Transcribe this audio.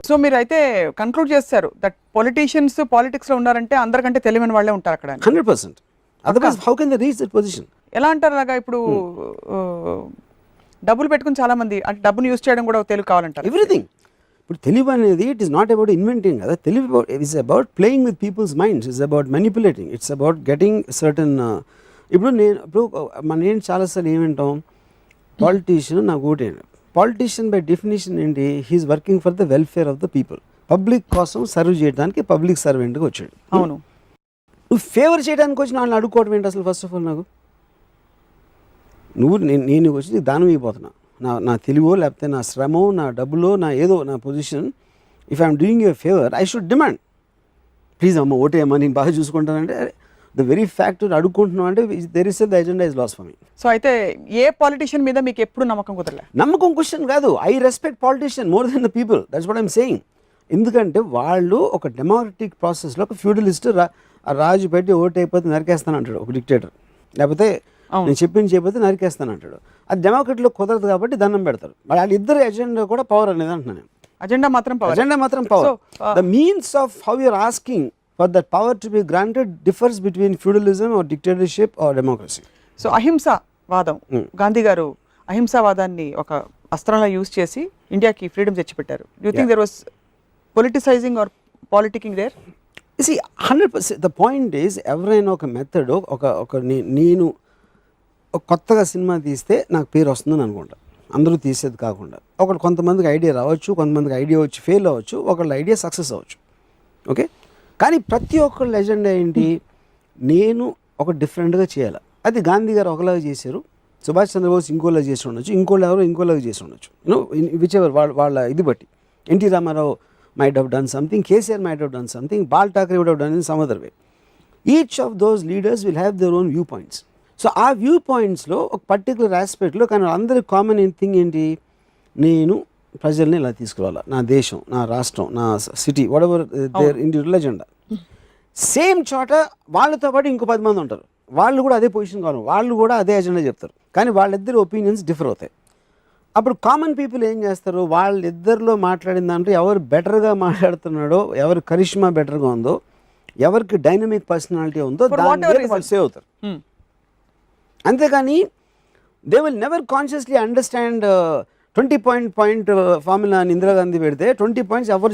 So మీరైతే conclude చేస్తారు that politicians politics లో ఉన్నారంటే అందరికంటే తెలివైన వాళ్ళే ఉంటారు అక్కడ అని. 100%. Otherwise, how can they reach that position? ఎలా అంటారు అలాగా ఇప్పుడు డబ్బులు పెట్టుకుని చాలా మంది అంటే డబ్బును యూజ్ చేయడం కూడా తెలివి కావాలంటారు. ఎవ్రీథింగ్. ఇప్పుడు తెలివి అనేది it is not about inventing కదా. తెలివి it's about playing with people's minds, it's about manipulating, it's about getting certain. ఇప్పుడు నేను చాలాసార్లు ఏమంటాం, పాలిటీషియన్ నాకు ఓటే. పాలిటీషియన్ బై డెఫినేషన్ ఏంటి, he is working for the welfare of the people. Public కోసం సర్వ్ చేయడానికి పబ్లిక్ సర్వెంట్గా వచ్చాడు. అవును. నువ్వు ఫేవర్ చేయడానికి వచ్చి వాళ్ళని అడుక్కోవడం ఏంటి అసలు? ఫస్ట్ ఆఫ్ ఆల్ నాకు నేను వచ్చి నీకు దానం అయిపోతున్నా, నా తెలివో లేకపోతే నా శ్రమో నా డబ్బులో నా ఏదో నా position. If I'm doing you favour I should demand, please అమ్మ ఓటే అమ్మ నేను బాగా చూసుకుంటానంటే ద వెరీ ఫ్యాక్ట్ అడుక్కుంటున్నాం అంటే there is the agenda is loss for me. So అయితే ఏ పాలిటిషియన్ మీద మీకు ఎప్పుడు నమ్మకం కుదరలే? నమ్మకం క్వశ్చన్ కాదు, I respect politician more than the people, that's what I'm saying. ఎందుకంటే వాళ్ళు ఒక డెమోక్రటిక్ ప్రాసెస్లో ఒక ఫ్యూడలిస్ట్ రాజు పెట్టి ఓటు అయిపోతే నరికేస్తాను అంటాడు ఒక డిక్టేటర్, లేకపోతే నేను చెప్పింది చేయకపోతే నరికేస్తాను అంటాడు. అది డెమోక్రటీలో కుదరదు కాబట్టి దండం పెడతారు. వాళ్ళిద్దరు ఎజెండా కూడా పవర్ అనేది అంటున్నాను. అజెండా మాత్రం power. The means of how your asking for that power to be granted differs between feudalism or dictatorship or democracy. So అహింసావాదం, గాంధీ గారు అహింసావాదాన్ని ఒక అస్త్రంగా యూజ్ చేసి ఇండియాకి ఫ్రీడమ్ తెచ్చిపెట్టారు. You think there was politicising or politicking there? See, 100%. The point is, ఎవరైనా ఒక మెథడ్ నేను ఒక కొత్తగా సినిమా తీస్తే నాకు పేరు వస్తుందని అనుకుంటా, అందరూ తీసేది కాకుండా. కొంతమందికి ఐడియా రావచ్చు, కొంతమందికి ఐడియా వచ్చి ఫెయిల్ అవ్వచ్చు, ఒకళ్ళ ఐడియా సక్సెస్ అవ్వచ్చు. ఓకే, కానీ ప్రతి ఒక్కళ్ళ ఎజెండా ఏంటి, నేను ఒక డిఫరెంట్గా చేయాలి. అది గాంధీ గారు ఒకలాగా చేశారు, సుభాష్ చంద్రబోస్ ఇంకోలాగా చేసి ఉండొచ్చు, ఇంకోళ్ళు ఎవరో ఇంకోలాగా చేసి ఉండొచ్చు. విచ్ ఎవర్ వాళ్ళ ఇది బట్టి. NT Rama Rao might have done something, KCR might have done something, Bal Thackeray would have done in some other way. Each of those leaders will have their own viewpoints. So our viewpoints లో ఒక particular ఆస్పెక్ట్లో కానీ అందరి common thing ఏంటి, నేను ప్రజల్ని ఇలా తీసుకురావాలి, నా దేశం, నా రాష్ట్రం, నా city, what ever there individual agenda. Same చోట వాళ్ళతో పాటు ఇంకో 10 మంది ఉంటారు, వాళ్ళు కూడా అదే పొజిషన్ కావాలి, వాళ్ళు కూడా అదే ఎజెండా చెప్తారు, కానీ వాళ్ళిద్దరు ఒపీనియన్స్ డిఫర్ అవుతాయి. అప్పుడు కామన్ పీపుల్ ఏం చేస్తారు, వాళ్ళిద్దరిలో మాట్లాడిన దాంట్లో ఎవరు బెటర్గా మాట్లాడుతున్నాడో, ఎవరు కరిష్మా బెటర్గా ఉందో, ఎవరికి డైనమిక్ పర్సనాలిటీ ఉందో దాని వాళ్ళు సేవ్ అవుతారు. అంతేగాని they will never consciously understand 20 point formula అని ఇందిరాగాంధీ పెడితే 20 పాయింట్స్ ఎవరు